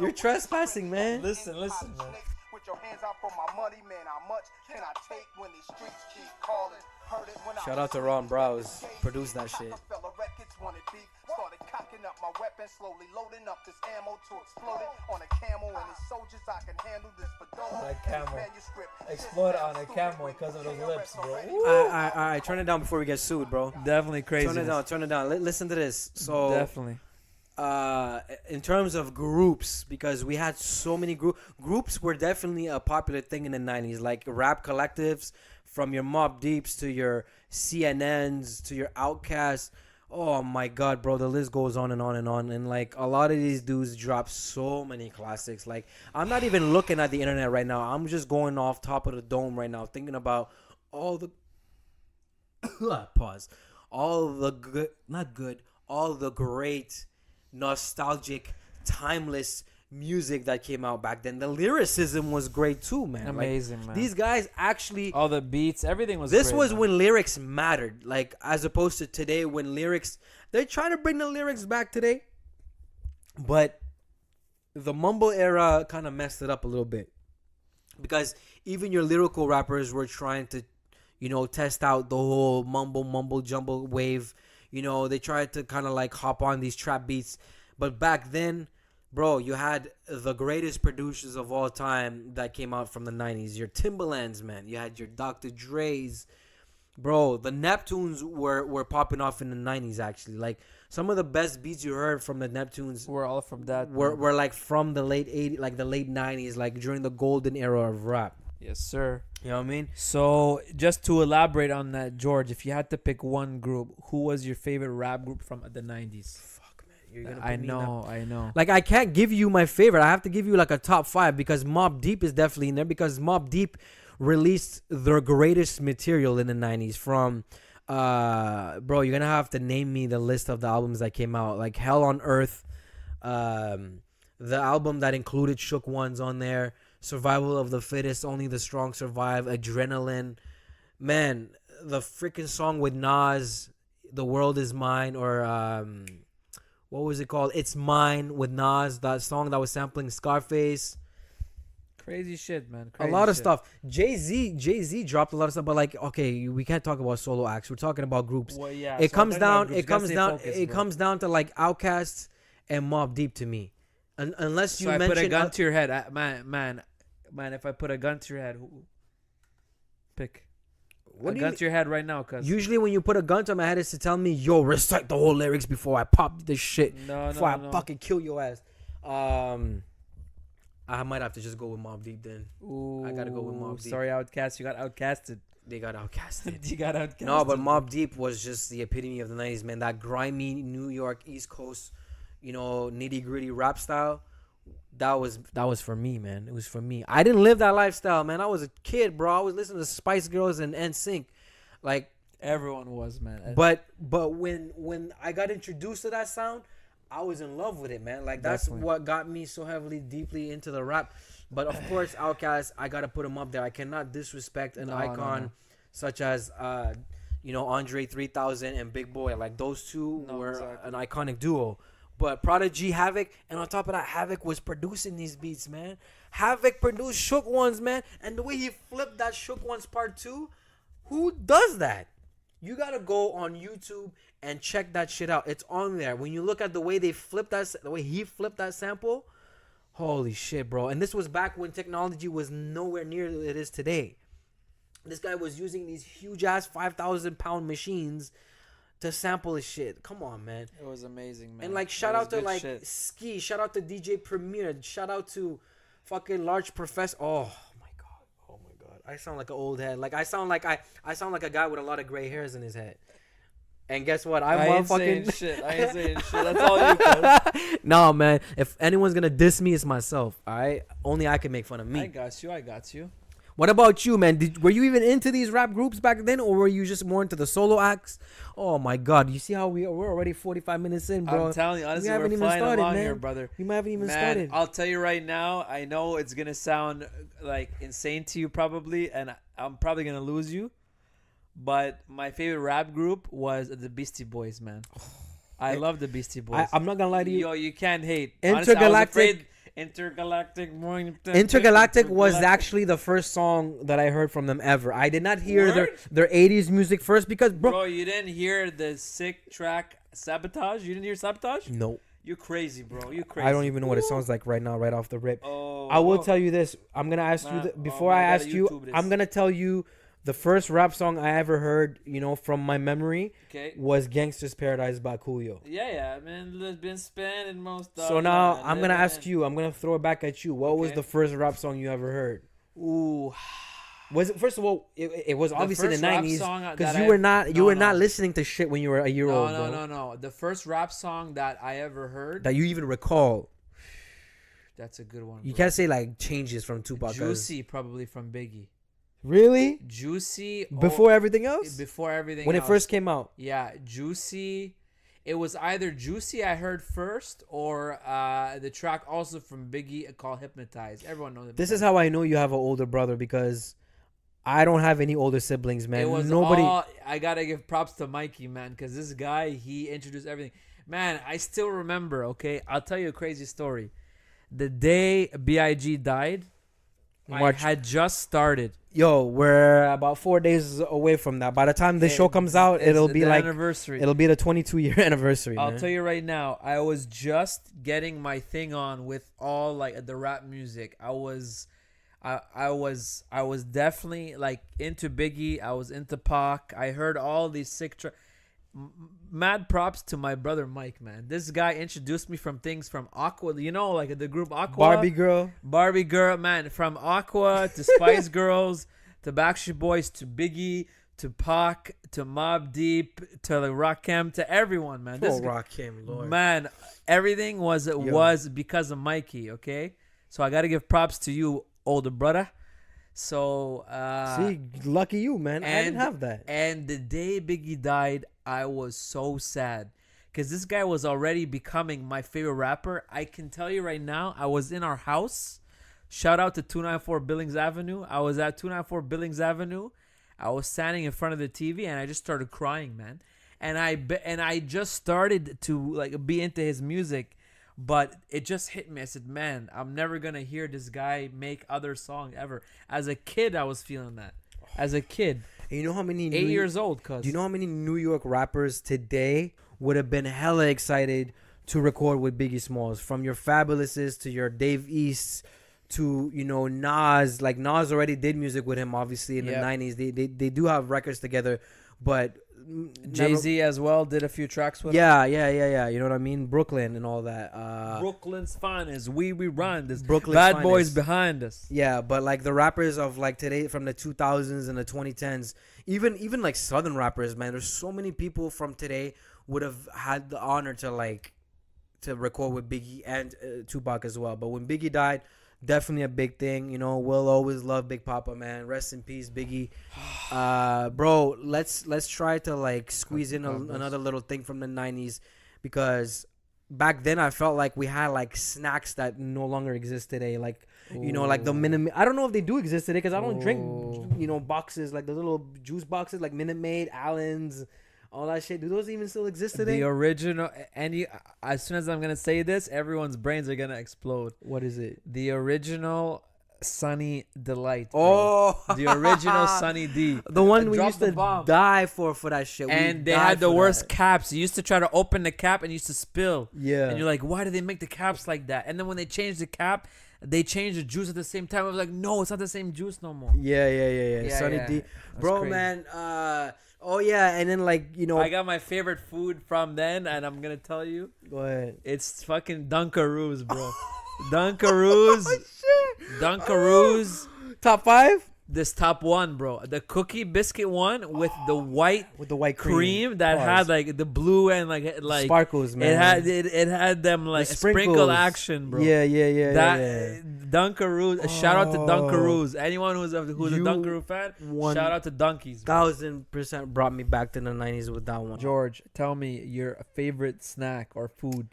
You're trespassing, man. Listen, man. With your hands out for my money, man. How much can I take when these streets keep calling? Shout out to Ron Browse. Produced that shit. Started cocking up my weapon, slowly loading up this ammo to explode it on a camel and his soldiers. I can handle this fedora. That camel. Explode on a camel because of those lips, bro. Alright, turn it down before we get sued, bro. Definitely crazy. Turn it down. Listen to this. So definitely. In terms of groups, because we had so many groups were definitely a popular thing in the 90s, like rap collectives, from your Mobb Deeps to your CNNs to your Outcasts. Oh my god, bro, the list goes on and on and on. And like a lot of these dudes drop so many classics. Like, I'm not even looking at the internet right now. I'm just going off top of the dome right now, thinking about all the pause, all the all the great, nostalgic, timeless music that came out back then. The lyricism was great too, man. Amazing, like, man. These guys actually, all the beats, everything was this great, was man. when lyrics mattered, like, as opposed to today when lyrics, they're trying to bring the lyrics back today, but the mumble era kind of messed it up a little bit, because even your lyrical rappers were trying to, test out the whole mumble jumble wave. They tried to kind of like hop on these trap beats. But back then, bro, you had the greatest producers of all time that came out from the 90s. Your Timbalands, man. You had your Dr. Dre's. Bro, the Neptunes were popping off in the 90s, actually. Like, some of the best beats you heard from the Neptunes were all from that. Were like from the late 80s, like the late 90s, like during the golden era of rap. Yes, sir. You know what I mean? So, just to elaborate on that, George, if you had to pick one group, who was your favorite rap group from the 90s? Fuck, man. You're gonna put I me know. Like, I can't give you my favorite. I have to give you like a top 5 because Mobb Deep is definitely in there, because Mobb Deep released their greatest material in the 90s from, bro, you're gonna have to name me the list of the albums that came out. Like Hell on Earth, the album that included Shook Ones on there, Survival of the Fittest, Only the Strong Survive, Adrenaline. Man, the freaking song with Nas, The World Is Mine, or what was it called? It's Mine with Nas, that song that was sampling Scarface. Crazy shit, man. A lot of stuff. Jay-Z dropped a lot of stuff, but like, okay, we can't talk about solo acts. We're talking about groups. Well, yeah, it comes down to like Outkast and Mobb Deep to me. Unless you I mention put a gun to your head, man. If I put a gun to your head, who pick? What a gun to your head right now, cause usually when you put a gun to my head, it's to tell me, yo, recite the whole lyrics before I pop this shit. Before I fucking kill your ass. I might have to just go with Mobb Deep then. Ooh, I gotta go with Mobb Deep. Sorry, Outkast. You got outcasted. They got outcasted. You got outcasted. No, but Mobb Deep was just the epitome of the 90s, man. That grimy New York, East Coast, nitty gritty rap style. That was for me, man. It was for me. I didn't live that lifestyle, man. I was a kid, bro. I was listening to Spice Girls and NSYNC. Like, everyone was, man. But when I got introduced to that sound, I was in love with it, man. Like, that's Definitely. what got me so deeply into the rap. But of course, Outkast, I gotta put him up there. I cannot disrespect an icon such as Andre 3000 and Big Boy. Like, those two were an iconic duo. But Prodigy, Havoc, and on top of that, Havoc was producing these beats, man. Havoc produced Shook Ones, man. And the way he flipped that Shook Ones Part 2, who does that? You gotta go on YouTube and check that shit out. It's on there. When you look at the way they flipped that, the way he flipped that sample, holy shit, bro. And this was back when technology was nowhere near it is today. This guy was using these huge ass 5,000-pound machines to sample his shit. Come on, man. It was amazing, man. And like, shout out to like Ski, shout out to DJ Premier, shout out to fucking Large Professor. Oh my god, I sound like an old head. Like, I sound like a guy with a lot of gray hairs in his head. And guess what? I ain't saying shit. I ain't saying shit. That's all you, cuz. No, man. If anyone's gonna diss me, it's myself. All right. Only I can make fun of me. I got you. What about you, man? Were you even into these rap groups back then, or were you just more into the solo acts? Oh my God! You see how we're already 45 minutes in, bro. I'm telling you, honestly, we're flying along here, brother. We haven't even started. I'll tell you right now. I know it's gonna sound like insane to you, probably, and I'm probably gonna lose you. But my favorite rap group was the Beastie Boys, man. I love the Beastie Boys. I'm not gonna lie to you. Yo, you can't hate. Intergalactic was actually the first song that I heard from them ever. I did not hear their 80s music first because, bro, you didn't hear the sick track Sabotage? You didn't hear Sabotage? No. You're crazy, bro. You're crazy. I don't even know what it sounds like right now, right off the rip. I will tell you this. I'm gonna ask you before I ask you. I'm gonna tell you. The first rap song I ever heard, from my memory, was "Gangsta's Paradise" by Coolio. Yeah, man. It's been spending most of. So now I'm gonna ask you. I'm gonna throw it back at you. What was the first rap song you ever heard? Ooh. Was it, first of all, it was obviously the 90s because you were not listening to shit when you were a year old. No. The first rap song that I ever heard that you even recall. That's a good one. You can't say like Changes from Tupac. Juicy, probably from Biggie. Really? Juicy. Before everything else? Before everything when else. It first came out. Yeah, Juicy. It was either Juicy I heard first or the track also from Biggie called Hypnotize. Everyone knows it. This is how I know you have an older brother because I don't have any older siblings, man. It was nobody. I got to give props to Mikey, man, because this guy, he introduced everything. Man, I still remember, okay? I'll tell you a crazy story. The day B.I.G. died, I had just started. Yo, we're about 4 days away from that. By the time the show comes out, it'll be like anniversary. It'll be the 22-year anniversary. I'll tell you right now, I was just getting my thing on with all like the rap music. I was definitely like into Biggie. I was into Pac. I heard all these sick mad props to my brother Mike, man. This guy introduced me from things from Aqua, like the group Aqua. Barbie Girl, man. From Aqua to Spice Girls to Backstreet Boys to Biggie to Pac to Mobb Deep to like Rakim to everyone, man. Rakim, Lord. Man, everything was because of Mikey, okay? So I got to give props to you, older brother. So see, lucky you, man. I didn't have that. And the day Biggie died, I was so sad because this guy was already becoming my favorite rapper. I can tell you right now, I was in our house. Shout out to 294 Billings Avenue. I was at 294 Billings Avenue. I was standing in front of the TV and I just started crying, man. And I just started to like be into his music. But it just hit me. I said, man, I'm never going to hear this guy make other songs ever. As a kid, I was feeling that. As a kid. And you know how many... 8 years old, cuz. Do you know how many New York rappers today would have been hella excited to record with Biggie Smalls? From your Fabulouses to your Dave Easts to, Nas. Like, Nas already did music with him, obviously, in the 90s. They do have records together. But Jay-Z as well did a few tracks with him. Yeah. You know what I mean? Brooklyn and all that. Brooklyn's finest. We run this. Brooklyn's Bad boys finest. behind us. Yeah, but like the rappers of like today from the 2000s and the 2010s, even like southern rappers, man, there's so many people from today would have had the honor to record with Biggie and Tupac as well. But when Biggie died, definitely a big thing. You know, we'll always love Big Papa, man. Rest in peace, Biggie. Bro, let's try to like squeeze in another little thing from the 90s, because back then I felt like we had like snacks that no longer exist today. Like, you know, like the Minute. I don't know if they do exist today because I don't drink, you know, boxes like the little juice boxes like Minute Maid, Allen's, all that shit. Do those even still exist today? The original, and as soon as I'm gonna say this, everyone's brains are gonna explode. What is it? The original Sunny Delight. Bro. Oh, The original Sunny D. the one we Drop used the to bomb. die for that shit. And We they died had the for worst that. caps. You used to try to open the cap and it used to spill. Yeah. And you're like, why do they make the caps like that? And then when they changed the cap, they changed the juice at the same time. I was like, no, it's not the same juice no more. Yeah. Yeah, Sunny yeah. D, That's bro, crazy. man. Oh yeah, and then like, you know, I got my favorite food from then, and I'm gonna tell you, go ahead. it's fucking Dunkaroos, bro. Dunkaroos, Dunkaroos. Top 5 This top one, bro. The cookie biscuit one with the white with the white cream that Pause. had like the blue and like sparkles, man. It had them like The sprinkle sprinkles. action, bro. Yeah. That Dunkaroos. Shout out to Oh. Dunkaroos. Anyone who's a You Dunkaroo fan, won- shout out to Dunkies. bro. 1000% brought me back to the 90s with that one. George, tell me your favorite snack or food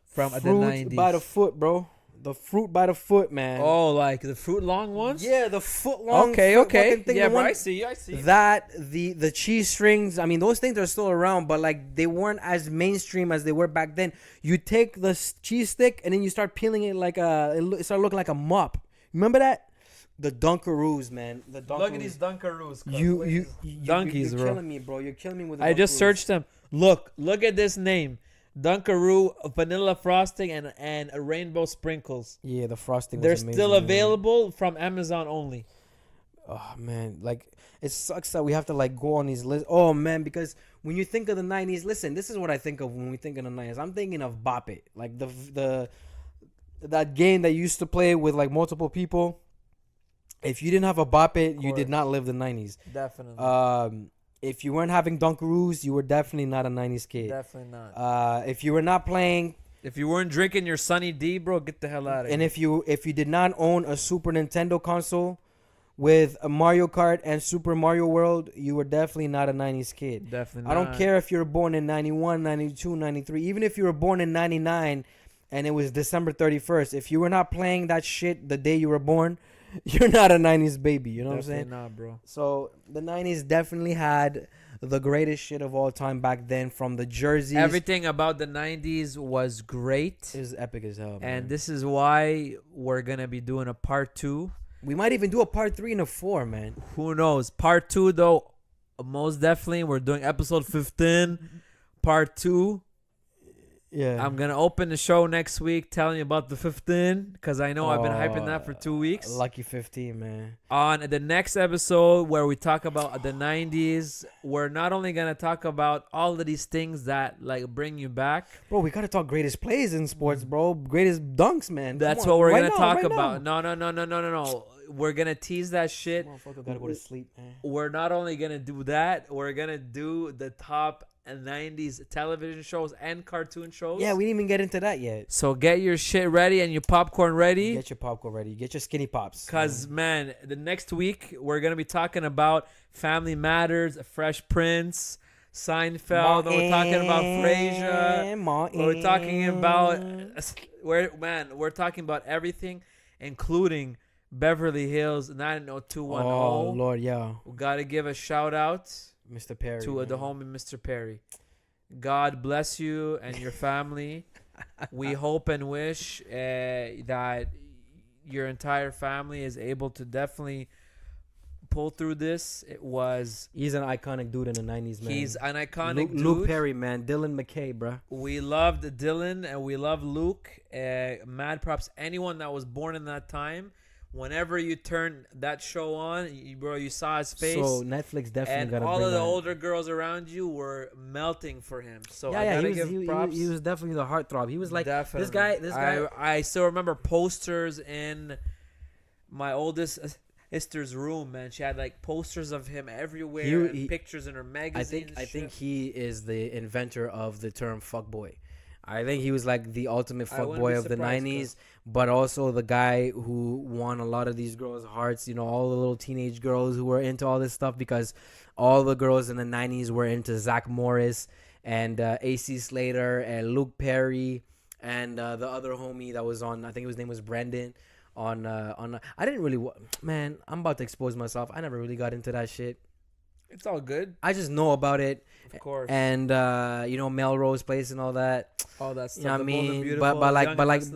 from the Fruit 90s. by the foot, bro. The fruit by the foot, man. Oh, like the fruit long ones? yeah, the foot long. Okay. fucking thing, Yeah, the bro, one- I see. That the cheese strings. I mean, those things are still around, but like they weren't as mainstream as they were back then. You take the cheese stick and then you start peeling it like it started looking like a mop. Remember that? The Dunkaroos, man. The Dunkaroos. Look at these Dunkaroos. You Dunkies, you're bro. killing me, bro. You're killing me with. The I just Dunkaroos. searched them. Look at this name. Dunkaroo, vanilla frosting, and a rainbow sprinkles. Yeah, the frosting. Was They're amazing, still man. available from Amazon only. Oh man, like it sucks that we have to like go on these lists. Oh man, because when you think of the 90s, listen, this is what I think of when we think of the 90s. I'm thinking of Bop It, like the that game that you used to play with like multiple people. If you didn't have a Bop It, you did not live the 90s. Definitely. If you weren't having Dunkaroos, you were definitely not a 90s kid. Definitely not. If you were not playing, If you weren't drinking your Sunny D, bro, get the hell out of and here. if you did not own a Super Nintendo console with a Mario Kart and Super Mario World, you were definitely not a 90s kid. Definitely I not. don't care if you were born in 91, 92, 93, even if you were born in 99 and it was December 31st. If you were not playing that shit the day you were born, you're not a 90s baby. You know Definitely what I'm saying? not, bro. So the 90s definitely had the greatest shit of all time back then, from the jerseys. Everything about the 90s was great. It was epic as hell, man. And this is why we're going to be doing a part 2. We might even do a part 3 and a 4, man. Who knows? Part 2, though, most definitely. We're doing episode 15, part 2. Yeah. I'm going to open the show next week telling you about the 15 because I know I've been hyping that for 2 weeks. Lucky 15, man. On the next episode where we talk about the 90s, we're not only going to talk about all of these things that like bring you back. Bro, we got to talk greatest plays in sports, bro. Greatest dunks, man. That's Come on. what we're Right going to now, talk right about. now. No. We're going to tease that shit. Motherfucker gotta go to sleep, man. We're not only going to do that, we're going to do the top 90s television shows and cartoon shows. Yeah, we didn't even get into that yet. So get your shit ready and your popcorn ready. Get your popcorn ready. Get your skinny pops. Because, man, the next week we're going to be talking about Family Matters, Fresh Prince, Seinfeld. We're talking about Frasier. We're talking about we're talking about everything, including Beverly Hills 90210. Oh, Lord, yeah. We got to give a shout out Mr. Perry. to the homie Mr. Perry. God bless you and your family. We hope and wish that your entire family is able to definitely pull through this. He's an iconic dude in the 90s, man. He's an iconic dude. Luke Perry, man. Dylan McKay, bruh. We loved Dylan and we love Luke. Mad props anyone that was born in that time. Whenever you turn that show on, bro, you saw his face. So Netflix definitely and gotta all bring of the that. older girls around you were melting for him. So I Yeah, gotta he was, give props. he was definitely the heartthrob. He was like Definitely. this guy. I still remember posters in my oldest sister's room, man. She had like posters of him everywhere, and pictures in her magazine. I think he is the inventor of the term fuckboy. I think he was like the ultimate fuckboy of the 90s, but also the guy who won a lot of these girls' hearts. You know, all the little teenage girls who were into all this stuff, because all the girls in the 90s were into Zach Morris and AC Slater and Luke Perry and the other homie that was on, I think his name was Brendan. I didn't really man, I'm about to expose myself. I never really got into that shit. It's all good. I just know about it, of course, and you know, Melrose Place and all that. All that stuff. You know what I mean? Beautiful,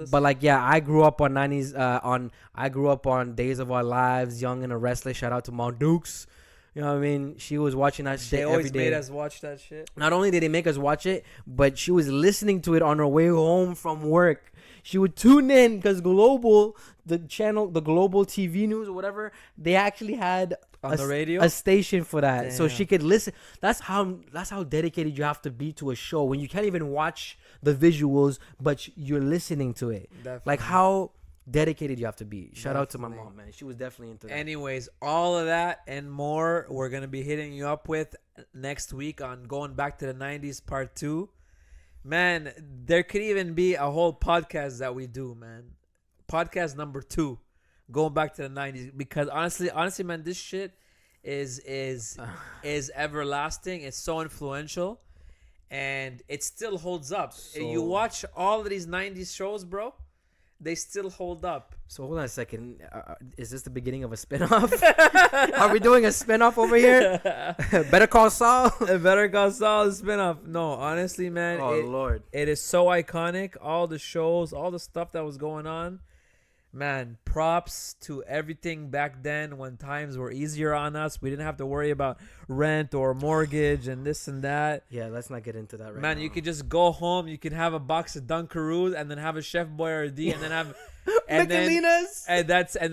but like, yeah, I grew up on 90s. I grew up on Days of Our Lives, Young and the Restless. Shout out to Mount Dukes. You know what I mean? She was watching that shit They always every day. made us watch that shit. Not only did they make us watch it, but she was listening to it on her way home from work. She would tune in because Global, the channel, the Global TV News or whatever, they actually had on the radio a station for that. Damn. So she could listen. That's how dedicated you have to be to a show when you can't even watch the visuals, but you're listening to it. Definitely. Like how dedicated you have to be. Shout out to my Definitely. mom, man. She was definitely into that. Anyways, all of that and more we're going to be hitting you up with next week on Going Back to the 90s Part 2. Man, there could even be a whole podcast that we do, man. Podcast number 2, Going Back to the 90s. Because honestly, man, this shit is everlasting. It's so influential. And it still holds up. So, you watch all of these 90s shows, bro, they still hold up. So hold on a second. Is this the beginning of a spinoff? Are we doing a spinoff over here? Better Call Saul? Better Call Saul spinoff. No, honestly, man. Oh, Lord. It is so iconic. All the shows, all the stuff that was going on. Man, props to everything back then when times were easier on us. We didn't have to worry about rent or mortgage and this and that. Yeah, let's not get into that right now. Man, you could just go home. You could have a box of Dunkaroos and then have a Chef Boyardee and then have... and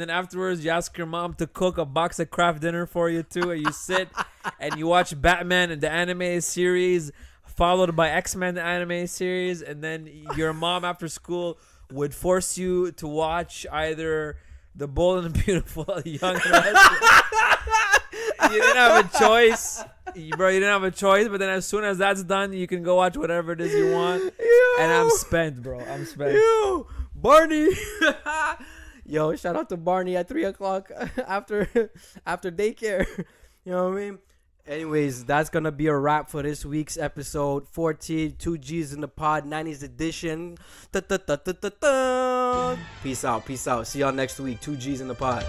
then afterwards you ask your mom to cook a box of Kraft dinner for you too, and you sit and you watch Batman and the animated series followed by X-Men the animated series, and then your mom after school would force you to watch either The Bold and the Beautiful, Young and Restless. You didn't have a choice, bro. You didn't have a choice. But then as soon as that's done, you can go watch whatever it is you want. And I'm spent, bro. I'm spent. Yo, Barney. Yo, shout out to Barney at 3:00 after daycare. You know what I mean? Anyways, that's going to be a wrap for this week's episode 14, 2Gs in the pod, 90s edition. Peace out. See y'all next week. 2Gs in the pod.